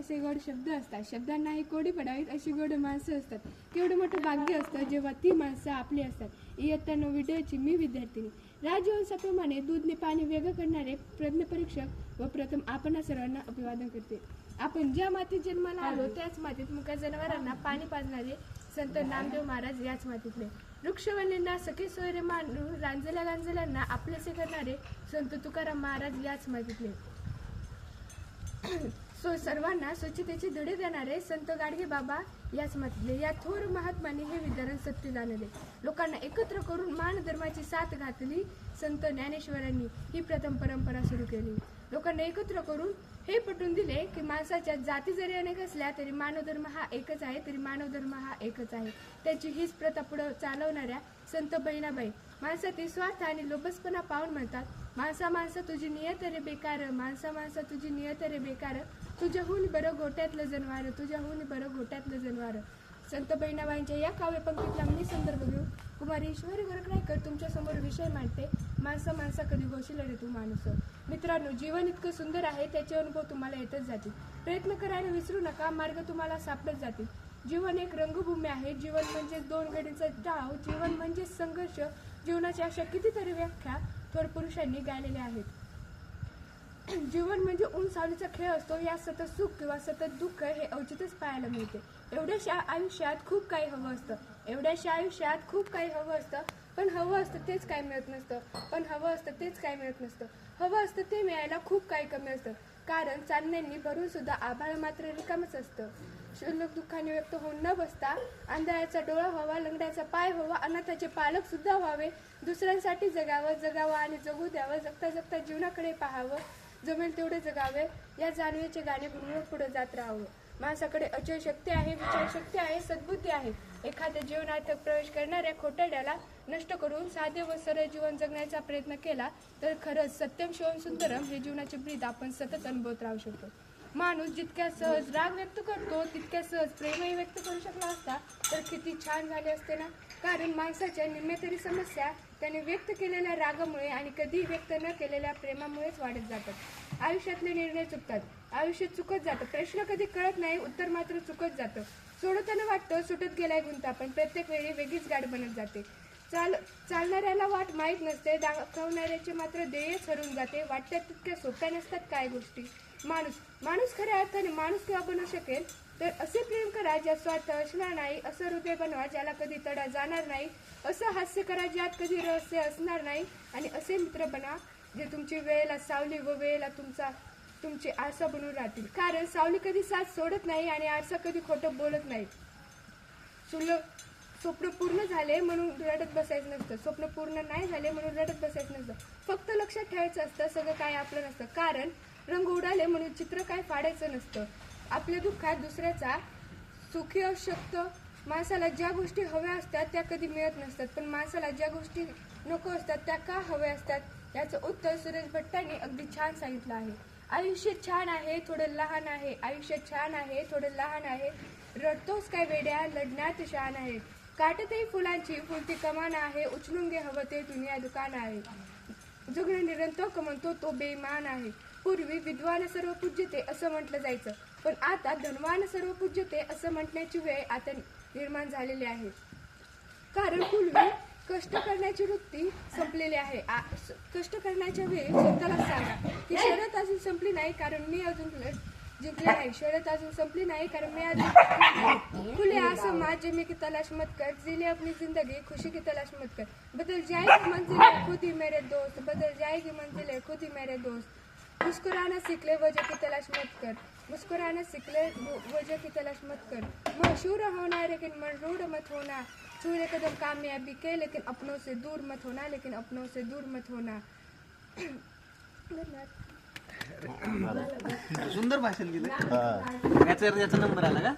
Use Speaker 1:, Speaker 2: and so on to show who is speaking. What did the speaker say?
Speaker 1: असे गोड शब्द असतात, शब्दांनाही कोडी पडावीत अशी गोड माणसं असतात. केवढं मोठं भाग्य असतं जेव्हा ती माणसं आपली असतात. इयत्ता 9वी मी विद्यार्थिनी. राजवंशाप्रमाणे दूधने पाणी वेगळं करणारे प्रज्ञपरीक्षक व प्रथम आपणा सर्वांना अभिवादन करते. आपण ज्या मातीत जन्माला आलो त्याच मातीत मुका जनावरांना पाणी पाजणारे संत नामदेव महाराज याच मातीतले. वृक्षवल्लींना सखी सोयरे मानून रांजल्या गांजल्यांना आपलेसे करणारे संत तुकाराम महाराज याच मातीतले. सर्वांना स्वच्छतेचे धडे देणारे संत गाडगे बाबा याच मातीतले. या थोर महात्माने हे विद्यारण सत्य जाणले. लोकांना एकत्र करून मानधर्माची साथ घातली संत ज्ञानेश्वरांनी ही प्रथम परंपरा सुरू केली. लोकांना एकत्र करून हे पटवून दिले की माणसाच्या जाती जरी अनेक असल्या तरी मानवधर्म हा एकच आहे, त्यांची हीच प्रथा पुढे चालवणाऱ्या संत बहिणाबाई माणसातील स्वार्थ आणि लोभसपणा पाहून म्हणतात, माणसा तुझी नियत रे बेकार, माणसा तुझी नियत रे बेकार, तुझ्याहून बरं गोट्यातलं जनावर. संत बहिणाबाईंच्या या काव्यपंक्तीतला मी संदर्भ घेऊन कुमारी ईश्वरी गोरखनायकर तुमच्या समोर विषय मांडते. माणसा कधी घोषील रे तू माणूस. मित्रांनो, जीवन इतकं सुंदर आहे त्याचे अनुभव तुम्हाला येतच जातील. प्रयत्न करायला विसरू नका, मार्ग तुम्हाला सापडत जातील. जीवन एक रंगभूमी आहे. जीवन म्हणजे 2 घडीचा डाव, जीवन म्हणजे संघर्ष. जीवनाच्या अशा कितीतरी व्याख्या थोर पुरुषांनी गायलेल्या आहेत. जीवन म्हणजे ऊन सावलीचा खेळ असतो. या सतत सुख किंवा सतत दुःख हे अवचितच पाहायला मिळते. एवढ्याशा आयुष्यात खूप काही हवं असतं, पण हवं असतं तेच काही मिळत नसतं. हवं असतं ते मिळायला खूप काही कमी असतं. कारण चांदण्यांनी भरून सुद्धा आभाळ मात्र रिकामच असतं. क्षुल्लक दुःखाने व्यक्त होऊन न बसता आंधळ्याचा डोळा व्हावा, लंगड्याचा पाय व्हावा, अनाथाचे पालक सुद्धा व्हावे. दुसऱ्यांसाठी जगावं आणि जगू द्यावं. जगता जीवनाकडे पाहावं, जमेल तेवढे जगावे. या जाणीवेचे गाणे गुणगुणत पुढे जात राहावं. माणसाकडे अचल शक्ती आहे, विचारशक्ती आहे, सद्बुद्धी आहे. एखाद्या जीवनात प्रवेश करणाऱ्या खोटारड्याला नष्ट करून साधे व सरळ जीवन जगण्याचा प्रयत्न केला तर खरंच सत्यम शिवम सुंदरम हे जीवनाचे ब्रीद आपण सतत अनुभवत राहू शकतो. माणूस जितक्या सहज राग व्यक्त करतो तितक्या सहज प्रेमही व्यक्त करू शकला असता तर किती छान झाले असते ना. कारण माणसाच्या निम्म्या तरी समस्या त्याने व्यक्त केलेल्या रागामुळे आणि कधी व्यक्त न केलेल्या प्रेमामुळेच वाढत जातात. आयुष्यातले निर्णय चुकतात, आयुष्य चुकत जातं. प्रश्न कधी कळत नाही, उत्तर मात्र चुकत जातं. सोडताना वाटतं सुटत गेलाय गुंता, पण प्रत्येक वेळी वेगळीच गाठ बनत जाते. चालणाऱ्याला वाट माहीत नसते, दाखवणाऱ्याचे मात्र ध्येयच हरून जाते. वाटतात तितक्या सोप्या नसतात काय गोष्टी. माणूस खऱ्या अर्थाने माणूस केव्हा बनू शकेल तर असे प्रेम करा ज्यात स्वार्थ असणार नाही, असं हृदय बनवा ज्याला कधी तडा जाणार नाही, असं हास्य करा ज्यात कधी रहस्य असणार नाही, आणि असे मित्र बना जे तुमची वेळेला सावली व वेळेला तुमचे आरसा बनून राहतील. कारण सावली कधी साथ सोडत नाही आणि आरसा कधी खोटं बोलत नाही. स्वप्न पूर्ण झाले म्हणून रडत बसायचं नसतं, स्वप्न पूर्ण नाही झाले म्हणून रडत बसायचं नसतं. फक्त लक्षात ठेवायचं असतं सगळं काय आपलं नसतं. कारण रंग उडाले म्हणून चित्र काय फाडायचं नसतं. आपल्या दुःखात दुसऱ्याचा सुखी असू शकतं. माणसाला ज्या गोष्टी हव्या असतात त्या कधी मिळत नसतात, पण माणसाला ज्या गोष्टी नको असतात त्या का हव्या असतात याचं उत्तर सुरेश भट्टांनी अगदी छान सांगितलं आहे. आयुष्य छान आहे थोडं लहान आहे, रडतोस काय वेड्या लढण्यात शान आहे. काटतही फुलांची फुलती कमान आहे, उचलून घे हवं ते दुनिया दुकान आहे. जगणं निरंतर म्हणतो तो बेईमान आहे. पूर्वी विद्वान सर्व पूज्यते असं म्हटलं जायचं, पण आता धनवान सर्व पूज्यते असं म्हटण्याची वेळ आता निर्माण झालेली आहे. कारण पूर्वी कष्ट करण्याची वृत्ती संपलेली आहे. कष्ट करण्याच्या वेळी स्वतःला सांगा की शर्यत अजून संपली नाही कारण मी अजून जिंकले नाही. खुले आसमां जमी की तलाश मत कर, जिले अपनी जिंदगी खुशी की तलाश मत कर. बदल जाएगी मंजिलें खुद ही मेरे दोस्त, मुस्कुराना सीख ले वजह की तलाश मत कर. मशहूर होना लेकिन मशहूर मत होना, छूने कदम कामयाबी के लेकिन अपनों से दूर मत होना.
Speaker 2: सुंदर भाषण दिलं. याचा नंबर आला का?